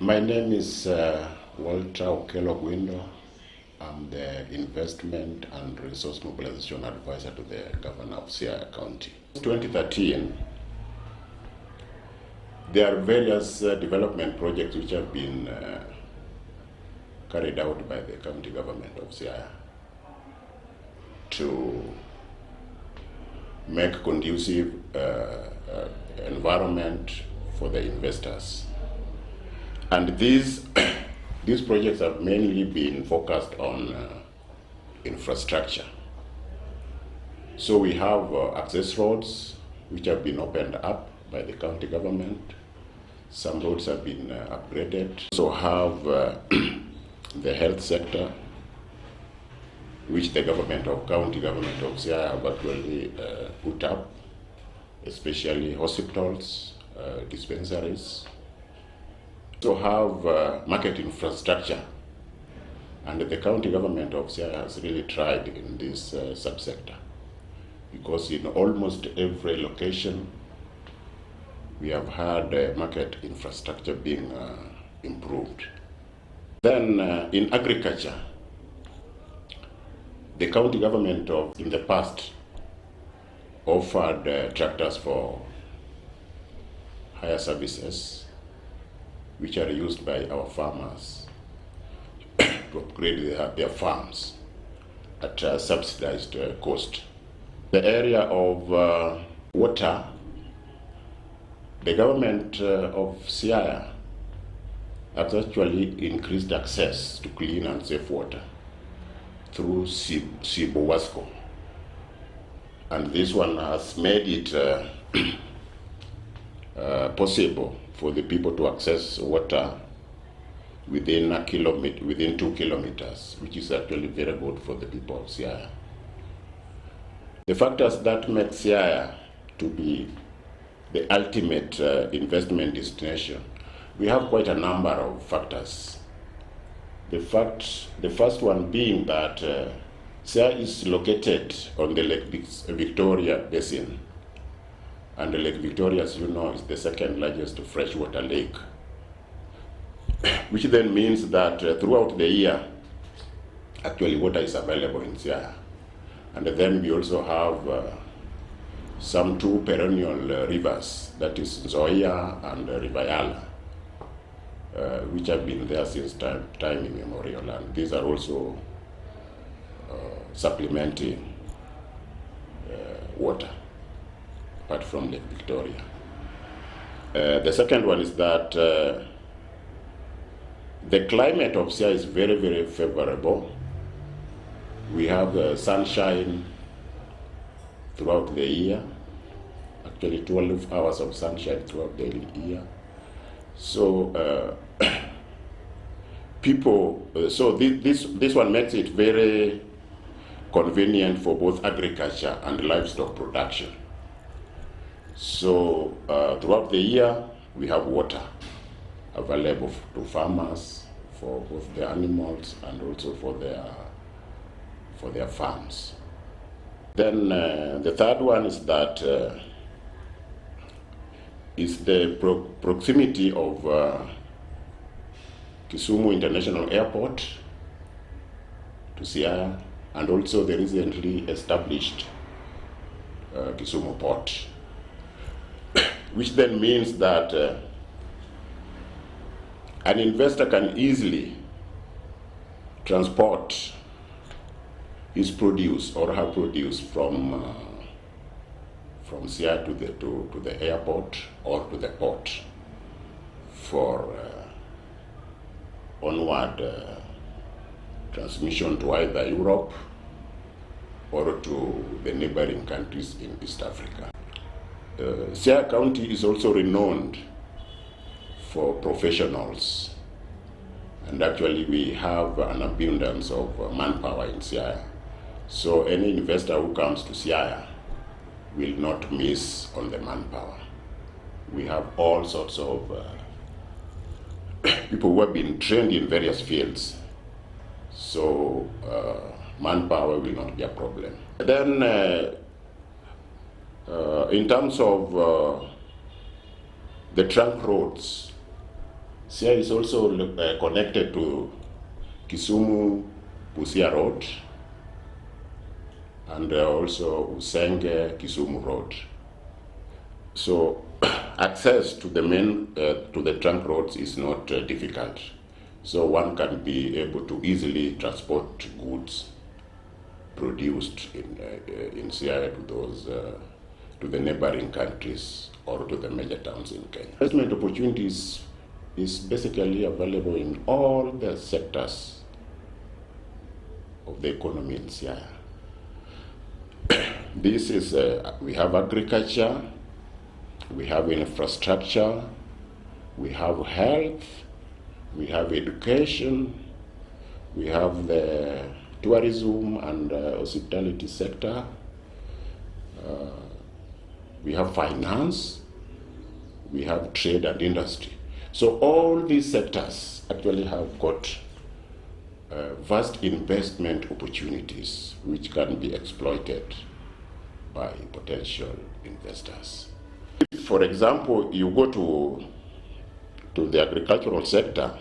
My name is Walter Okelo Ogwindo. I'm the Investment and Resource Mobilization Advisor to the Governor of Siaya County. 2013, there are various development projects which have been carried out by the county government of Siaya to make conducive environment for the investors. And these projects have mainly been focused on infrastructure. So we have access roads which have been opened up by the county government. Some roads have been upgraded. So have the health sector, which the county government of Siaya have actually put up, especially hospitals, dispensaries. To have market infrastructure, and the county government of Siaya has really tried in this subsector, because in almost every location we have had market infrastructure being improved. Then in agriculture, the county government in the past offered tractors for hire services, which are used by our farmers to upgrade their farms at a subsidized cost. The area of water, the government of Siaya has actually increased access to clean and safe water through Wasco. And this one has made it possible for the people to access water within 2 kilometers, which is actually very good for the people of Siaya. The factors that make Siaya to be the ultimate investment destination, we have quite a number of factors. The first one being that Siaya is located on the Lake Victoria Basin. And the Lake Victoria, as you know, is the second largest freshwater lake, which then means that throughout the year, actually water is available in Siaya. And then we also have some two perennial rivers, that is Siaya and River Yala, which have been there since time immemorial. And these are also supplementing water, apart from Lake Victoria. The second one is that the climate of Siaya is very, very favorable. We have sunshine throughout the year, actually 12 hours of sunshine throughout the year. So this one makes it very convenient for both agriculture and livestock production. So throughout the year, we have water available to farmers for both the animals and also for their farms. Then the third one is that is the proximity of Kisumu International Airport to Siaya, and also the recently established Kisumu Port, which then means that an investor can easily transport his produce or her produce from Siaya to the airport or to the port for onward transmission to either Europe or to the neighboring countries in East Africa. Siaya County is also renowned for professionals, and actually we have an abundance of manpower in Siaya. So any investor who comes to Siaya will not miss on the manpower. We have all sorts of people who have been trained in various fields, so manpower will not be a problem. Then in terms of the trunk roads, Siaya is also connected to Kisumu-Busia Road and also Usenge-Kisumu Road. So access to the to the trunk roads is not difficult. So one can be able to easily transport goods produced in Siaya to the neighboring countries or to the major towns in Kenya. Investment opportunities is basically available in all the sectors of the economy in Siaya. This is, we have agriculture, we have infrastructure, we have health, we have education, we have the tourism and hospitality sector, we have finance, we have trade and industry. So all these sectors actually have got vast investment opportunities which can be exploited by potential investors. If, for example, you go to the agricultural sector,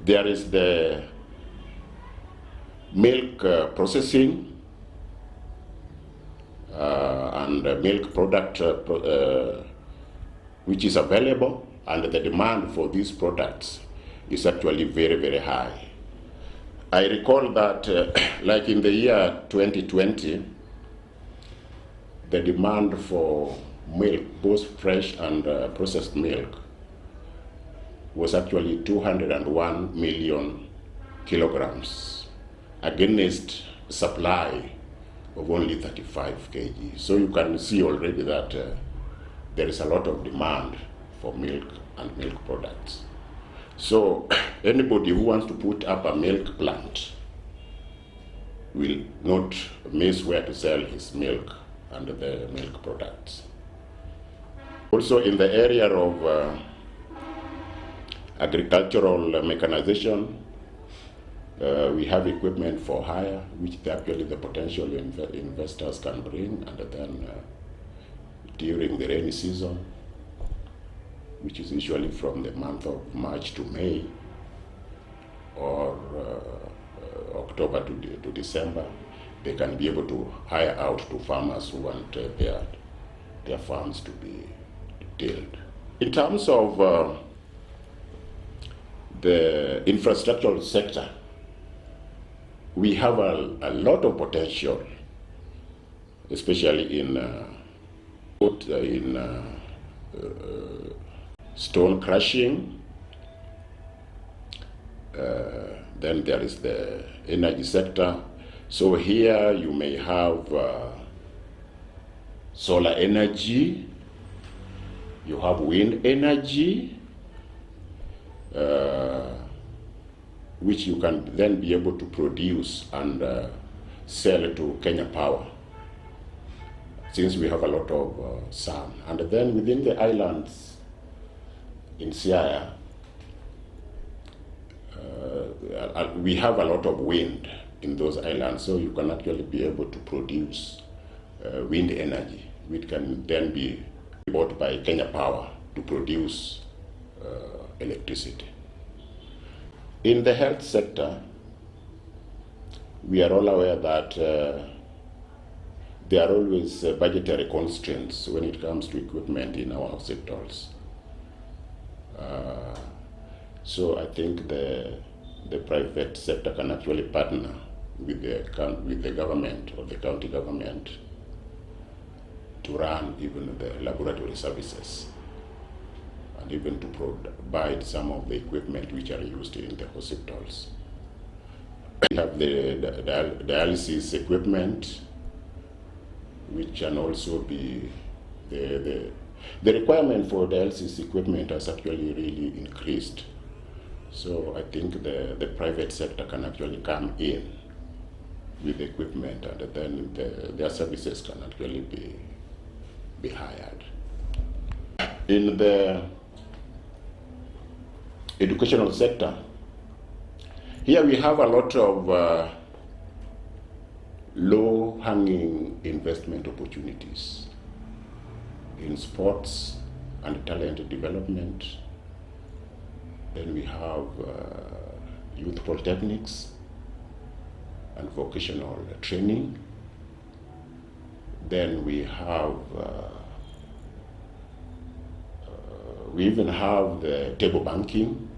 there is the milk processing and milk product which is available, and the demand for these products is actually very, very high. I recall that like in the year 2020, the demand for milk, both fresh and processed milk, was actually 201 million kilograms against supply of only 35 kg. So you can see already that there is a lot of demand for milk and milk products. So anybody who wants to put up a milk plant will not miss where to sell his milk and the milk products. Also in the area of agricultural mechanization, we have equipment for hire, which actually the potential investors can bring, and then during the rainy season, which is usually from the month of March to May, or October to December, they can be able to hire out to farmers who want their farms to be tilled. In terms of the infrastructural sector, we have a lot of potential, especially in stone crushing. Then there is the energy sector. So here you may have solar energy, you have wind energy, which you can then be able to produce and sell to Kenya Power, since we have a lot of sun. And then within the islands in Siaya, we have a lot of wind in those islands, so you can actually be able to produce wind energy, which can then be bought by Kenya Power to produce electricity. In the health sector, we are all aware that there are always budgetary constraints when it comes to equipment in our hospitals. So I think the private sector can actually partner with the government or the county government to run even the laboratory services, and even to provide some of the equipment which are used in the hospitals. We have the dialysis equipment, which can also be, the requirement for dialysis equipment has actually really increased. So I think the private sector can actually come in with the equipment, and then their services can actually be hired. In the educational sector, here we have a lot of low-hanging investment opportunities in sports and talent development. Then we have youth polytechnics and vocational training. Then we have, we even have the table banking.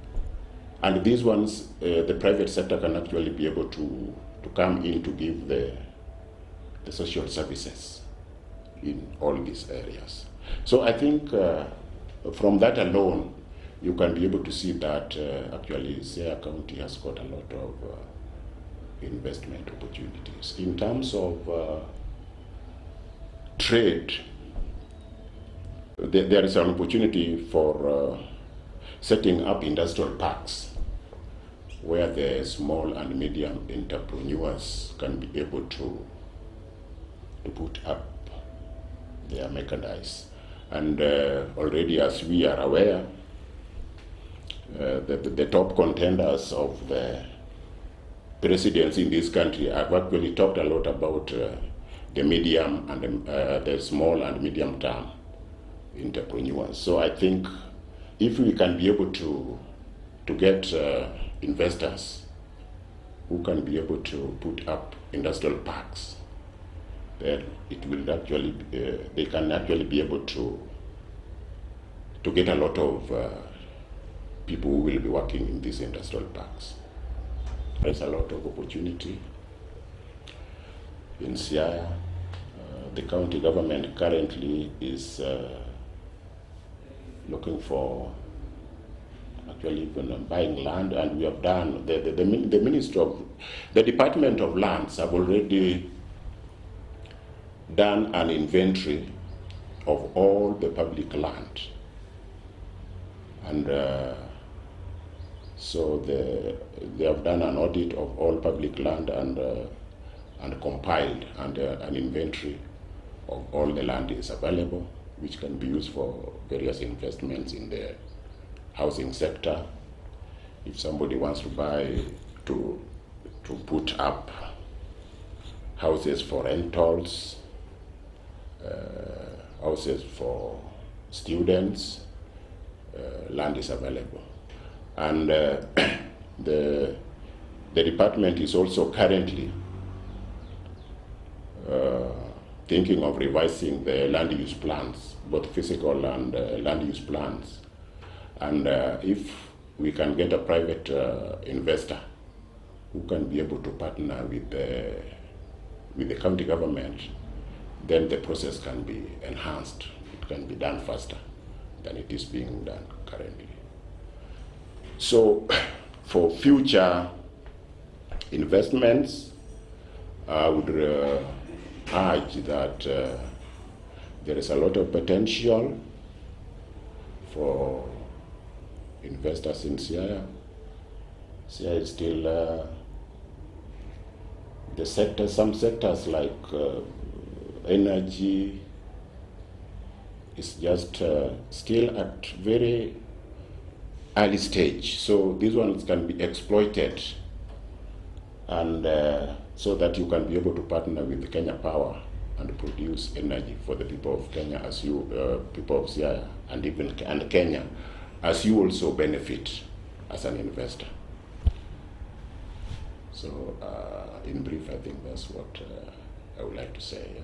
And these ones, the private sector can actually be able to come in to give the social services in all these areas. So I think from that alone, you can be able to see that actually Siaya County has got a lot of investment opportunities. In terms of trade, there is an opportunity for setting up industrial parks where the small and medium entrepreneurs can be able to put up their merchandise. And already, as we are aware, the top contenders of the presidency in this country have actually talked a lot about the medium and the small and medium term entrepreneurs. So I think if we can be able to get investors who can be able to put up industrial parks, then it will actually they can actually be able to get a lot of people who will be working in these industrial parks. There's a lot of opportunity in Siaya. The county government currently is looking for actually even buying land, and we have done, the Ministry of, the Department of Lands have already done an inventory of all the public land. And so they have done an audit of all public land and compiled an inventory of all the land is available, which can be used for various investments in the housing sector. If somebody wants to buy, to put up houses for rentals, houses for students, land is available. And the department is also currently thinking of revising the land use plans, both physical and land use plans. And if we can get a private investor who can be able to partner with the county government, then the process can be enhanced. It can be done faster than it is being done currently. So for future investments, I would urge that there is a lot of potential for investors in Siaya. Siaya is still the sector, some sectors like energy is just still at very early stage. So these ones can be exploited, and so that you can be able to partner with Kenya Power and produce energy for the people of Kenya, as you people of Siaya and even Kenya, as you also benefit as an investor. So in brief, I think that's what I would like to say.